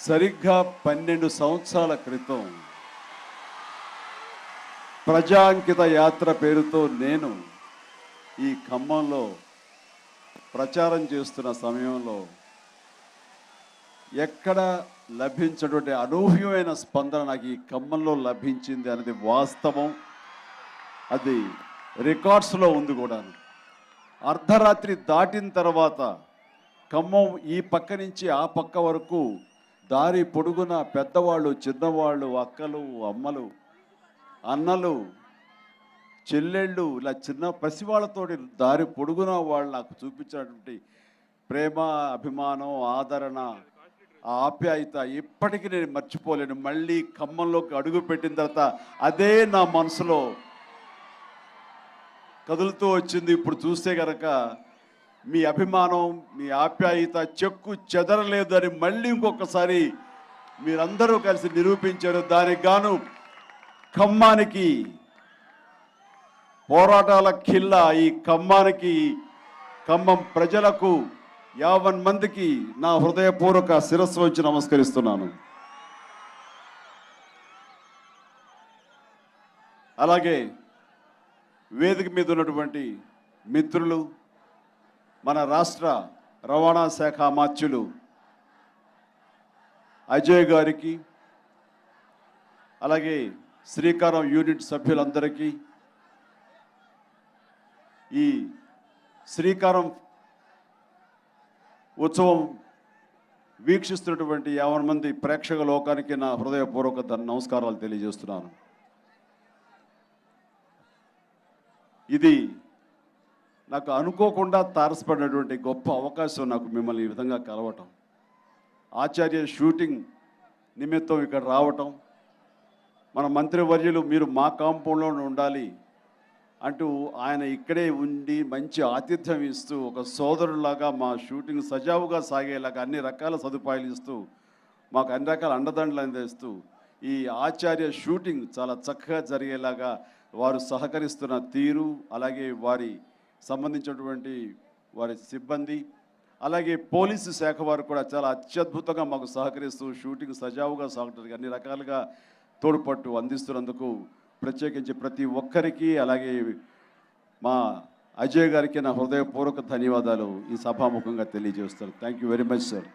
సరిగ్గా 12 సంవత్సరాల క్రితం ప్రజాంకిత యాత్ర పేరుతో నేను ఈ ఖమ్మంలో ప్రచారం చేస్తున్న సమయంలో ఎక్కడ లభించినటువంటి అనూహ్యమైన స్పందన నాకు ఈ ఖమ్మంలో లభించింది అనేది వాస్తవం. అది రికార్డ్స్లో ఉంది కూడా. అర్ధరాత్రి దాటిన తర్వాత ఖమ్మం ఈ పక్క నుంచి ఆ పక్క వరకు దారి పొడుగున పెద్దవాళ్ళు, చిన్నవాళ్ళు, అక్కలు, అమ్మలు, అన్నలు, చెల్లెళ్ళు, ఇలా చిన్న పసివాళ్ళతోటి దారి పొడుగున వాళ్ళు నాకు చూపించినటువంటి ప్రేమ, అభిమానం, ఆదరణ, ఆ ఆప్యాయత ఇప్పటికీ నేను మర్చిపోలేను. మళ్ళీ ఖమ్మంలోకి అడుగు పెట్టిన తర్వాత అదే నా మనసులో కదులుతూ వచ్చింది. ఇప్పుడు చూస్తే కనుక మీ అభిమానం, మీ ఆప్యాయత చెక్కు చెదరలేదు అని మళ్ళీ ఇంకొకసారి మీరందరూ కలిసి నిరూపించారు. దానికి గాను ఖమ్మానికి, పోరాటాల ఖిల్లా ఈ ఖమ్మానికి, ఖమ్మం ప్రజలకు, 50 మందికి నా హృదయపూర్వక శిరస్సు వచ్చి నమస్కరిస్తున్నాను. అలాగే వేదిక మీద ఉన్నటువంటి మిత్రులు, మన రాష్ట్ర రవాణా శాఖ అమాత్యులు అజయ్ గారికి, అలాగే శ్రీకారం యూనిట్ సభ్యులందరికీ, ఈ శ్రీకారం ఉత్సవం వీక్షిస్తున్నటువంటి 50 మంది ప్రేక్షక లోకానికి నా హృదయపూర్వక నమస్కారాలు తెలియజేస్తున్నాను. ఇది నాకు అనుకోకుండా తారసపడినటువంటి గొప్ప అవకాశం నాకు మిమ్మల్ని ఈ విధంగా కలవటం, ఆచార్య షూటింగ్ నిమిత్తం ఇక్కడ రావటం, మన మంత్రివర్యులు మీరు మా కాంపౌండ్లో ఉండాలి అంటూ ఆయన ఇక్కడే ఉండి మంచి ఆతిథ్యం ఇస్తూ ఒక సోదరులాగా మా షూటింగ్ సజావుగా సాగేలాగా అన్ని రకాల సదుపాయాలు ఇస్తూ మాకు అన్ని రకాల అండదండలు అందిస్తూ ఈ ఆచార్య షూటింగ్ చాలా చక్కగా జరిగేలాగా వారు సహకరిస్తున్న తీరు, అలాగే వారి సంబంధించినటువంటి వారి సిబ్బంది, అలాగే పోలీసు శాఖ వారు కూడా చాలా అత్యద్భుతంగా మాకు సహకరిస్తూ షూటింగ్ సజావుగా సాగడానికి అన్ని రకాలుగా తోడ్పట్టు అందిస్తున్నందుకు ప్రత్యేకించి ప్రతి ఒక్కరికి, అలాగే మా అజయ్ గారికి నా హృదయపూర్వక ధన్యవాదాలు ఈ సభాముఖంగా తెలియజేస్తాను. Thank you very much sir.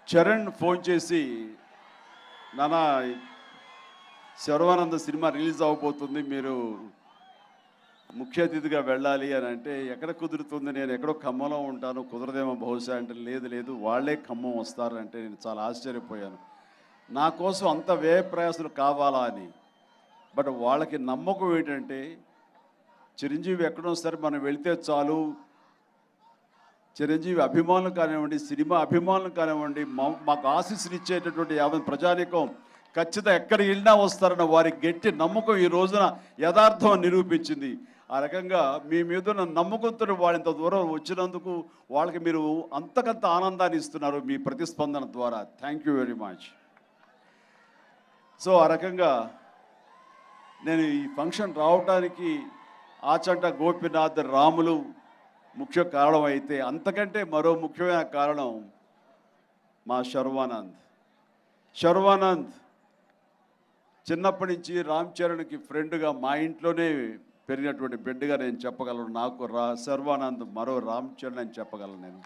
Charan phone చేసి, నానా శర్వానంద సినిమా రిలీజ్ అవ్వబోతుంది, మీరు ముఖ్య అతిథిగా వెళ్ళాలి అని అంటే, ఎక్కడ కుదురుతుంది, నేను ఎక్కడో ఖమ్మంలో ఉంటాను, కుదరదేమో బహుశా అంటే, లేదు వాళ్ళే ఖమ్మం వస్తారంటే నేను చాలా ఆశ్చర్యపోయాను. నా కోసం అంత వ్యయ ప్రయాసాలు కావాలా అని. బట్ వాళ్ళకి నమ్మకం ఏంటంటే చిరంజీవి ఎక్కడో సరే మనం వెళితే చాలు, చిరంజీవి అభిమానులు కానివ్వండి, సినిమా అభిమానులు కానివ్వండి, మాకు ఆశీస్సులు ఇచ్చేటటువంటి 50 ప్రజానీకం ఖచ్చితంగా ఎక్కడ వెళ్ళినా వస్తారన్న వారి గట్టి నమ్మకం ఈ రోజున యథార్థం నిరూపించింది. ఆ రకంగా మీ మీద నమ్మకంతో వాళ్ళు ఇంత దూరం వచ్చినందుకు వాళ్ళకి మీరు అంతకంత ఆనందాన్ని ఇస్తున్నారు మీ ప్రతిస్పందన ద్వారా. Thank you very much. So ఆ రకంగా నేను ఈ ఫంక్షన్ రావడానికి ఆచంట గోపీనాథ్, రాములు ముఖ్య కారణం అయితే, అంతకంటే మరో ముఖ్యమైన కారణం మా శర్వానంద్ చిన్నప్పటి నుంచి రామ్ చరణ్కి ఫ్రెండ్గా, మా ఇంట్లోనే పెరిగినటువంటి బిడ్డగా నేను చెప్పగలను. నాకు శర్వానంద్ మరో రామ్ చరణ్ అని చెప్పగలను నేను.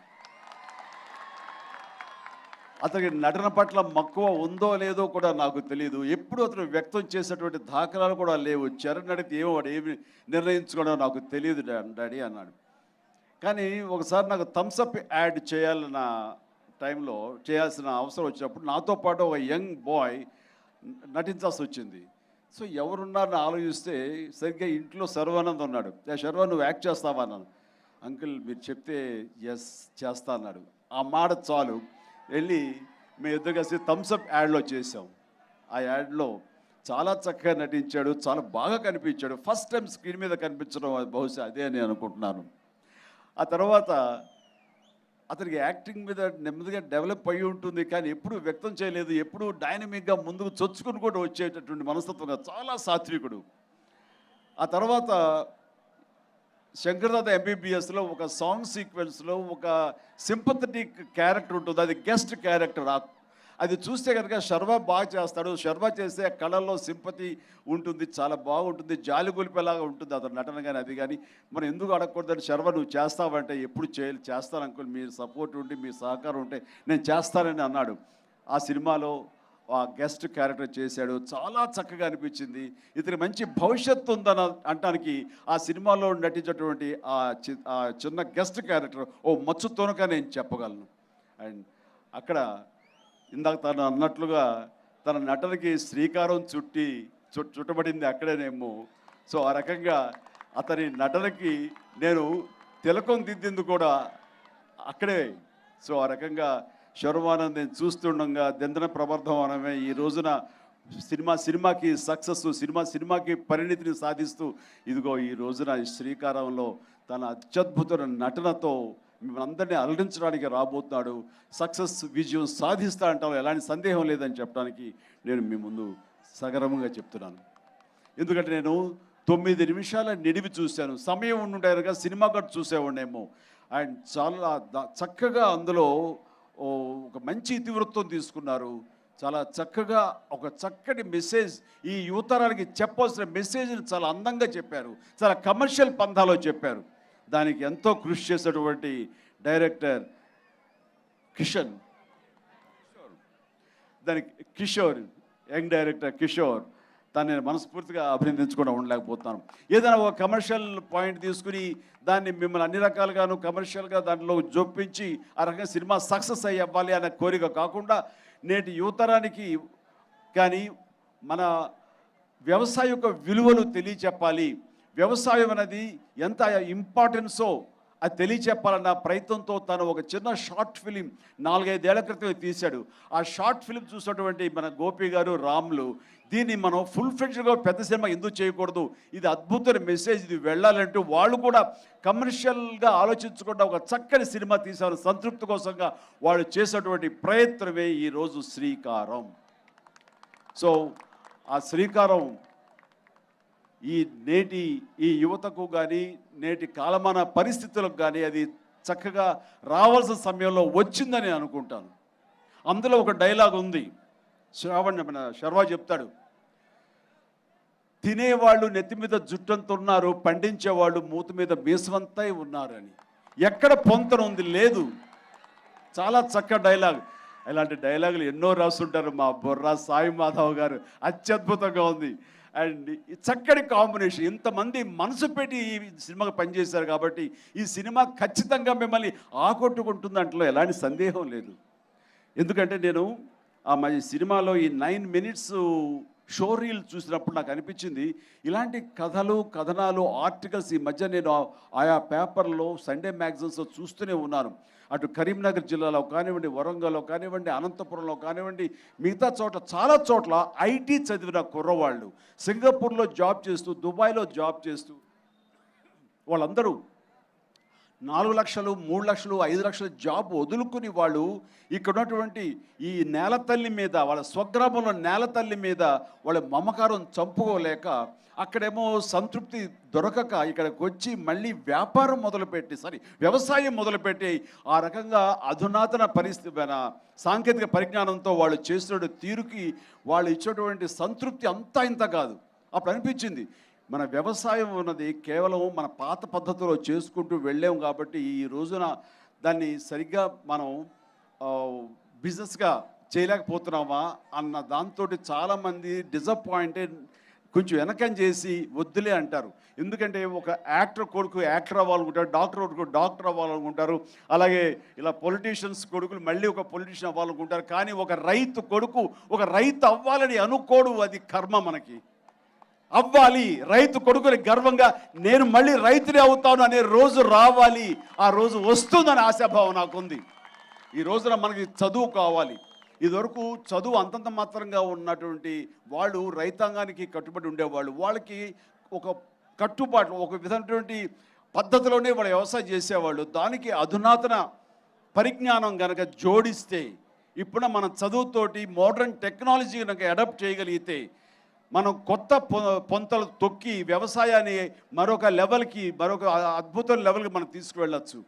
అతనికి నటన పట్ల మక్కువ ఉందో లేదో కూడా నాకు తెలియదు. ఎప్పుడు అతను వ్యక్తం చేసేటువంటి దాఖలాలు కూడా లేవు. చరణ్ అడిగితే ఏమి నిర్ణయించుకోవడం నాకు తెలియదు డాడీ అన్నాడు. కానీ ఒకసారి నాకు థమ్సప్ యాడ్ చేయాలన్న టైంలో, చేయాల్సిన అవసరం వచ్చినప్పుడు నాతో పాటు ఒక యంగ్ బాయ్ నటించాల్సి వచ్చింది. సో ఎవరున్నారని ఆలోచిస్తే సరిగ్గా ఇంట్లో శర్వానంద్ ఉన్నాడు. శర్వా నువ్వు యాక్ట్ చేస్తావా అన్నాను. అంకుల్ మీరు చెప్తే ఎస్ చేస్తా అన్నాడు. ఆ మాట చాలు వెళ్ళి మేము ఇద్దరు కలిసి థమ్సప్ యాడ్లో చేసాం. ఆ యాడ్లో చాలా చక్కగా నటించాడు, చాలా బాగా కనిపించాడు. ఫస్ట్ టైం స్క్రీన్ మీద కనిపించడం బహుశా అదే అని అనుకుంటున్నాను. ఆ తర్వాత అతనికి యాక్టింగ్ మీద నెమ్మదిగా డెవలప్ అయ్యి ఉంటుంది, కానీ ఎప్పుడూ వ్యక్తం చేయలేదు. ఎప్పుడూ డైనమిక్గా ముందుకు చొచ్చుకుని కూడా వచ్చేటటువంటి మనస్తత్వంగా చాలా సాత్వికుడు. ఆ తర్వాత శంకర్దాద ఎంబీబీఎస్లో ఒక సాంగ్ సీక్వెన్స్లో ఒక సింపథెటిక్ క్యారెక్టర్ ఉంటుంది, అది గెస్ట్ క్యారెక్టర్. అది చూస్తే కనుక శర్వా బాగా చేస్తాడు. శర్వా చేస్తే కళల్లో సింపతి ఉంటుంది, చాలా బాగుంటుంది, జాలి గొలిపేలాగా ఉంటుంది అతను నటన కానీ అది కానీ. మనం ఎందుకు అడగకూడదని, శర్వా నువ్వు చేస్తావంటే ఎప్పుడు చేస్తాను అంకుల్, మీ సపోర్ట్ ఉండి మీ సహకారం ఉంటే నేను చేస్తానని అన్నాడు. ఆ సినిమాలో ఆ గెస్ట్ క్యారెక్టర్ చేశాడు, చాలా చక్కగా అనిపించింది. ఇతని మంచి భవిష్యత్తు ఉందని అంటానికి ఆ సినిమాలో నటించేటువంటి ఆ చిన్న గెస్ట్ క్యారెక్టర్ ఓ మచ్చుతోనక నేను చెప్పగలను. అండ్ అక్కడ ఇందాక తను అన్నట్లుగా తన నటనకి శ్రీకారం చుట్టబడింది అక్కడేనేమో. సో ఆ రకంగా అతని నటనకి నేను తిలకం దిద్దింది కూడా అక్కడే. సో ఆ రకంగా శర్వానంద్ నేను చూస్తుండగా దందన ప్రవర్ధం అనమే ఈ రోజున సినిమాకి సక్సెస్, సినిమాకి పరిణితిని సాధిస్తూ ఇదిగో ఈ రోజున శ్రీకారంలో తన అత్యద్భుత నటనతో మిమ్మల్ని అందరినీ అలరించడానికి రాబోతున్నాడు. సక్సెస్ విజయం సాధిస్తా అంటాం, ఎలాంటి సందేహం లేదని చెప్పడానికి నేను మీ ముందు సగర్వంగా చెప్తున్నాను. ఎందుకంటే నేను 9 నిమిషాల నిడివి చూశాను. సమయం ఉండుంటే కనుక సినిమా కట్ చూసేవాడినేమో. అండ్ చాలా చక్కగా అందులో ఒక మంచి ఇతివృత్తం తీసుకున్నారు. చాలా చక్కగా ఒక చక్కటి మెసేజ్, ఈ యువతరానికి చెప్పాల్సిన మెసేజ్ని చాలా అందంగా చెప్పారు, చాలా కమర్షియల్ పంథాలో చెప్పారు. దానికి ఎంతో కృషి చేసేటువంటి director Kishore, young director Kishore, దాన్ని నేను మనస్ఫూర్తిగా అభినందించకుండా ఉండలేకపోతున్నాను. ఏదైనా ఒక కమర్షియల్ పాయింట్ తీసుకుని దాన్ని మిమ్మల్ని అన్ని రకాలుగాను కమర్షియల్గా దాంట్లో జొప్పించి ఆ రకంగా సినిమా సక్సెస్ అవ్వాలి అనే కోరిక కాకుండా నేటి యువతరానికి కానీ మన వ్యవసాయ యొక్క విలువలు తెలియచెప్పాలి, వ్యవసాయం అనేది ఎంత ఇంపార్టెన్సో అది తెలియచెప్పాలన్న ప్రయత్నంతో తను ఒక చిన్న షార్ట్ ఫిలిం 4-5 ఏళ్ల క్రితం తీశాడు. ఆ షార్ట్ ఫిలిం చూసినటువంటి మన గోపి గారు, రాములు, దీన్ని మనం ఫుల్ ఫ్లెడ్జ్డ్గా పెద్ద సినిమా ఎందుకు చేయకూడదు, ఇది అద్భుతమైన మెసేజ్, ఇది వెళ్ళాలంటూ వాళ్ళు కూడా కమర్షియల్గా ఆలోచించకుండా ఒక చక్కని సినిమా తీశారు. సంతృప్తి కోసంగా వాళ్ళు చేసేటువంటి ప్రయత్నమే ఈరోజు శ్రీకారం. సో ఆ శ్రీకారం నేటి యువతకు కానీ నేటి కాలమాన పరిస్థితులకు కానీ అది చక్కగా రావాల్సిన సమయంలో వచ్చిందని అనుకుంటాను. అందులో ఒక డైలాగ్ ఉంది, శర్వా చెప్తాడు, తినేవాళ్ళు నెత్తి మీద జుట్టంత ఉన్నారు, పండించేవాళ్ళు మూతి మీద మీసవంతా ఉన్నారని. ఎక్కడ పొంతన ఉంది లేదు. చాలా చక్కటి డైలాగ్. ఇలాంటి డైలాగులు ఎన్నో రాస్తుంటారు మా బొర్రా సాయి మాధవ్ గారు, అత్యద్భుతంగా ఉంది. అండ్ చక్కటి కాంబినేషన్, ఇంతమంది మనసు పెట్టి ఈ సినిమాకి పనిచేశారు కాబట్టి ఈ సినిమా ఖచ్చితంగా మిమ్మల్ని ఆకట్టుకుంటుంది దాంట్లో ఎలాంటి సందేహం లేదు. ఎందుకంటే నేను మా సినిమాలో ఈ 9 minutes షో రీల్ చూసినప్పుడు నాకు అనిపించింది, ఇలాంటి కథనాలు ఆర్టికల్స్ ఈ మధ్య నేను ఆయా పేపర్లో, సండే మ్యాగజైన్స్లో చూస్తూనే ఉన్నాను. అటు కరీంనగర్ జిల్లాలో కానివ్వండి, వరంగల్లో కానివ్వండి, అనంతపురంలో కానివ్వండి, మిగతా చోట్ల చాలా చోట్ల ఐటీ చదివిన కుర్రవాళ్ళు సింగపూర్లో జాబ్ చేస్తూ, దుబాయ్లో జాబ్ చేస్తూ వాళ్ళందరూ 4 లక్షలు, 3 లక్షలు, 5 లక్షల జాబ్ వదులుకుని వాళ్ళు ఇక్కడ ఉన్నటువంటి ఈ నేల తల్లి మీద, వాళ్ళ స్వగ్రామంలో నేల తల్లి మీద వాళ్ళ మమకారం చంపుకోలేక, అక్కడేమో సంతృప్తి దొరకక ఇక్కడికి వచ్చి మళ్ళీ వ్యాపారం వ్యవసాయం మొదలుపెట్టి ఆ రకంగా అధునాతన సాంకేతిక పరిజ్ఞానంతో వాళ్ళు చేసిన తీరుకి వాళ్ళు ఇచ్చేటువంటి సంతృప్తి అంతా ఇంత కాదు. అప్పుడు అనిపించింది, మన వ్యవసాయం ఉన్నది కేవలం మన పాత పద్ధతిలో చేసుకుంటూ వెళ్ళాం కాబట్టి ఈ రోజున దాన్ని సరిగ్గా మనం బిజినెస్గా చేయలేకపోతున్నామా అన్న దాంతో చాలామంది డిసప్పాయింటెడ్, కొంచెం వెనకం చేసి వద్దులే అంటారు. ఎందుకంటే ఒక యాక్టర్ కొడుకు యాక్టర్ అవ్వాలనుకుంటారు, డాక్టర్ కొడుకు డాక్టర్ అవ్వాలనుకుంటారు, అలాగే ఇలా పొలిటీషియన్స్ కొడుకులు మళ్ళీ ఒక పొలిటీషియన్ అవ్వాలనుకుంటారు. కానీ ఒక రైతు కొడుకు ఒక రైతు అవ్వాలని అనుకోడు, అది కర్మ. మనకి అవ్వాలి, రైతు కొడుకుని గర్వంగా నేను మళ్ళీ రైతునే అవుతాను అనే రోజు రావాలి, ఆ రోజు వస్తుందని ఆశాభావం నాకుంది. ఈ రోజున మనకి చదువు కావాలి. ఇదివరకు చదువు అంతంత మాత్రంగా ఉన్నటువంటి వాళ్ళు రైతాంగానికి కట్టుబడి ఉండేవాళ్ళు. వాళ్ళకి ఒక కట్టుబాట్లు, ఒక విధమైనటువంటి పద్ధతిలోనే వాళ్ళు వ్యవసాయం చేసేవాళ్ళు. దానికి అధునాతన పరిజ్ఞానం కనుక జోడిస్తే, ఇప్పుడు మన చదువుతోటి మోడర్న్ టెక్నాలజీ కనుక అడాప్ట్ చేయగలిగితే మనం కొత్త పొంతలు తొక్కి వ్యవసాయాన్ని మరొక లెవెల్కి, మరొక అద్భుతం లెవెల్కి మనం తీసుకువెళ్ళచ్చు.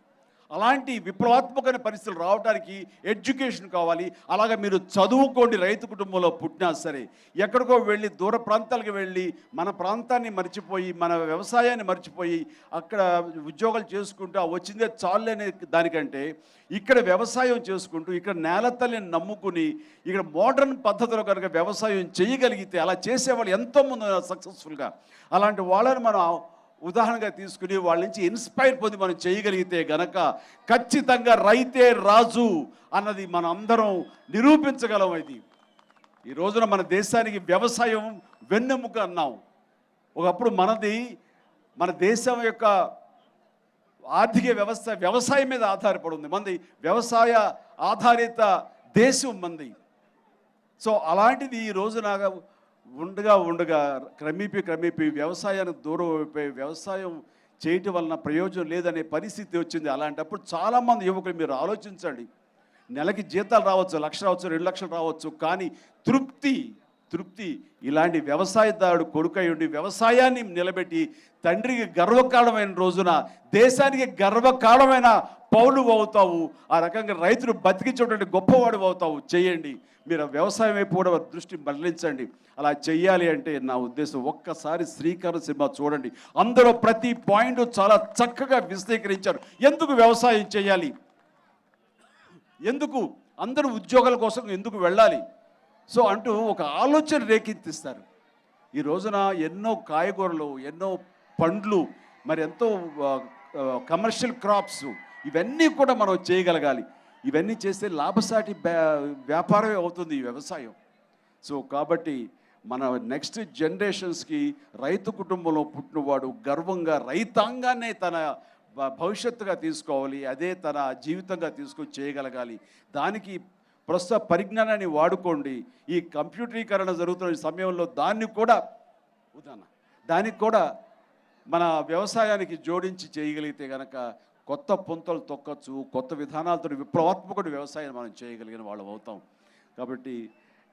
అలాంటి విప్లవాత్మకమైన పరిస్థితులు రావడానికి ఎడ్యుకేషన్ కావాలి. అలాగే మీరు చదువుకోండి, రైతు కుటుంబంలో పుట్టినా సరే. ఎక్కడికో వెళ్ళి దూర ప్రాంతాలకు వెళ్ళి మన ప్రాంతాన్ని మర్చిపోయి, మన వ్యవసాయాన్ని మర్చిపోయి అక్కడ ఉద్యోగాలు చేసుకుంటూ వచ్చిందే చాలునే దానికంటే ఇక్కడ వ్యవసాయం చేసుకుంటూ ఇక్కడ నేల తల్లిని నమ్ముకుని ఇక్కడ మోడర్న్ పద్ధతిలో కనుక వ్యవసాయం చేయగలిగితే, అలా చేసేవాళ్ళు ఎంతోమంది ఉన్నారు సక్సెస్ఫుల్గా. అలాంటి వాళ్ళని మనం ఉదాహరణగా తీసుకుని వాళ్ళ నుంచి ఇన్స్పైర్ పొంది మనం చేయగలిగితే గనక ఖచ్చితంగా రైతే రాజు అన్నది మనం అందరం నిరూపించగలం. ఇది ఈ రోజున మన దేశానికి వ్యవసాయం వెన్నెముక అన్నాం. ఒకప్పుడు మన దేశం యొక్క ఆర్థిక వ్యవస్థ వ్యవసాయం మీద ఆధారపడి ఉంది. మనది వ్యవసాయ ఆధారిత దేశం మంది. సో అలాంటిది ఈ రోజున ఉండగా క్రమేపీ వ్యవసాయానికి దూరం అయిపోయి వ్యవసాయం చేయటం వలన ప్రయోజనం లేదనే పరిస్థితి వచ్చింది. అలాంటప్పుడు చాలామంది యువకులు మీరు ఆలోచించండి, నెలకి జీతాలు రావచ్చు, 1,00,000 రావచ్చు, 2 లక్షలు రావచ్చు, కానీ తృప్తి ఇలాంటి వ్యవసాయదారుడు కొడుకై ఉండి వ్యవసాయాన్ని నిలబెట్టి తండ్రికి గర్వకారణమైన రోజున దేశానికి గర్వకారణమైన పౌరులు అవుతావు. ఆ రకంగా రైతులు బతికించేటువంటి గొప్పవాడు అవుతావు. చేయండి. మీరు వ్యవసాయం వైపు కూడా దృష్టి మళ్లించండి. అలా చెయ్యాలి అంటే నా ఉద్దేశం ఒక్కసారి శ్రీకరణ సినిమా చూడండి. అందులో ప్రతి పాయింట్ చాలా చక్కగా విశ్లేషించారు. ఎందుకు వ్యవసాయం చేయాలి, ఎందుకు అందరూ ఉద్యోగాల కోసం ఎందుకు వెళ్ళాలి, సో అంటూ ఒక ఆలోచన రేకెత్తిస్తారు. ఈ రోజున ఎన్నో కాయగూరలు, ఎన్నో పండ్లు, మరి ఎంతో కమర్షియల్ క్రాప్స్, ఇవన్నీ కూడా మనం చేయగలగాలి. ఇవన్నీ చేస్తే లాభసాటి వ్యాపారమే అవుతుంది ఈ వ్యవసాయం. సో కాబట్టి మన నెక్స్ట్ జనరేషన్స్కి రైతు కుటుంబంలో పుట్టినవాడు గర్వంగా రైతాంగాన్నే తన భవిష్యత్తుగా తీసుకోవాలి, అదే తన జీవితంగా తీసుకొని చేయగలగాలి. దానికి ప్రస్తుత పరిజ్ఞానాన్ని వాడుకోండి. ఈ కంప్యూటరీకరణ జరుగుతున్న సమయంలో దానికి కూడా మన వ్యవసాయానికి జోడించి చేయగలిగితే కనుక కొత్త పొంతలు తొక్కచ్చు, కొత్త విధానాలతో విప్లవాత్మక వ్యవసాయం మనం చేయగలిగిన వాళ్ళం అవుతాం. కాబట్టి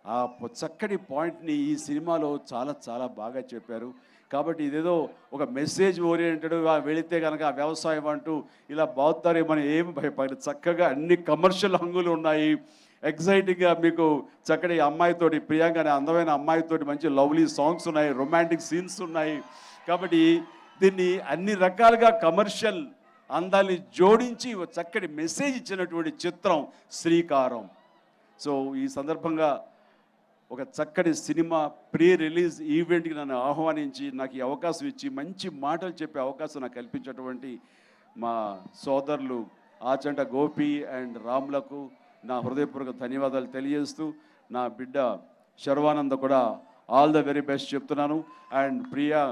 ఆ చక్కటి పాయింట్ని ఈ సినిమాలో చాలా చాలా బాగా చెప్పారు. కాబట్టి ఇదేదో ఒక మెసేజ్ ఓరియంటెడ్ వెళితే కనుక ఆ వ్యవసాయం అంటూ ఇలా బాగుతారేమని ఏమి భయపడదు. చక్కగా అన్ని కమర్షియల్ హంగులు ఉన్నాయి. ఎగ్జైటింగ్గా మీకు చక్కటి అమ్మాయితోటి, ప్రియాంక అనే అందమైన అమ్మాయితోటి మంచి లవ్లీ సాంగ్స్ ఉన్నాయి, రొమాంటిక్ సీన్స్ ఉన్నాయి. కాబట్టి దీన్ని అన్ని రకాలుగా కమర్షియల్ అందాన్ని జోడించి చక్కటి మెసేజ్ ఇచ్చినటువంటి చిత్రం శ్రీకారం. సో ఈ సందర్భంగా ఒక చక్కటి సినిమా ప్రీ రిలీజ్ ఈవెంట్కి నన్ను ఆహ్వానించి నాకు ఈ అవకాశం ఇచ్చి మంచి మాటలు చెప్పే అవకాశం నాకు కల్పించినటువంటి మా సోదరులు ఆచంట గోపి అండ్ రామ్లకు నా హృదయపూర్వక ధన్యవాదాలు తెలియజేస్తూ, నా బిడ్డ శర్వానంద కూడా ఆల్ ద వెరీ బెస్ట్ చెప్తున్నాను. అండ్ ప్రియా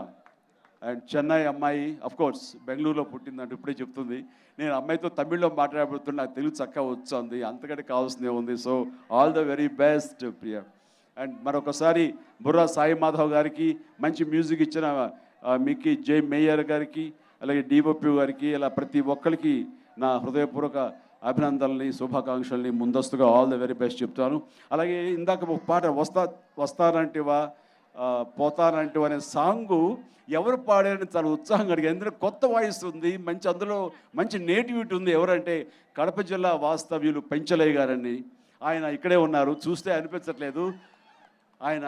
అండ్ చెన్నై అమ్మాయి కోర్స్ బెంగళూరులో పుట్టిందంటే ఇప్పుడే చెప్తుంది. నేను అమ్మాయితో తమిళ్లో మాట్లాడబడుతున్నా, నాకు తెలుగు చక్కగా వచ్చింది, అంతకంటే కావాల్సిందే ఉంది. So all the very best Priya. And మరొకసారి బుర్రా సాయి మాధవ్ గారికి, మంచి మ్యూజిక్ ఇచ్చిన మిక్కీ జే మేయర్ గారికి, అలాగే డిఓపి గారికి, ఇలా ప్రతి ఒక్కరికి నా హృదయపూర్వక అభినందనల్ని, శుభాకాంక్షల్ని ముందస్తుగా ఆల్ ద వెరీ బెస్ట్ చెప్తాను. అలాగే ఇందాక ఒక పాట వస్తానంటివా పోతానంటివా అనే సాంగు ఎవరు పాడారని చాలా ఉత్సాహంగా అడిగారు. ఎందుకంటే కొత్త వాయిస్ ఉంది, అందులో మంచి నేటివిటీ ఉంది. ఎవరంటే కడప జిల్లా వాస్తవ్యులు పెంచలయ్య గారని. ఆయన ఇక్కడే ఉన్నారు, చూస్తే అనిపించట్లేదు. ఆయన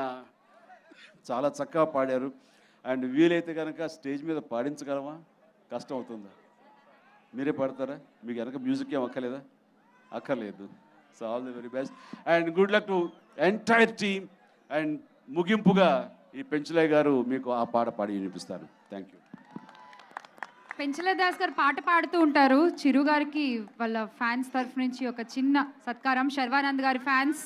చాలా చక్కగా పాడారు. అండ్ వీలైతే కనుక స్టేజ్ మీద పాడించగలమా? కష్టం అవుతుందా? మీరే పాడతారా? మీకు వెనక మ్యూజిక్ ఏం అక్కర్లేదా? అక్కర్లేదు. So all the very best and good luck to entire team. And ముగింపుగా ఈ పెంచలయ్య గారు మీకు ఆ పాట పాడి వినిపిస్తారు. Thank you. పెంచలయ్య దాస్ గారు పాట పాడుతూ ఉంటారు. చిరు గారికి వాళ్ళ ఫ్యాన్స్ తరఫు నుంచి ఒక చిన్న సత్కారం. శర్వానంద్ గారి ఫ్యాన్స్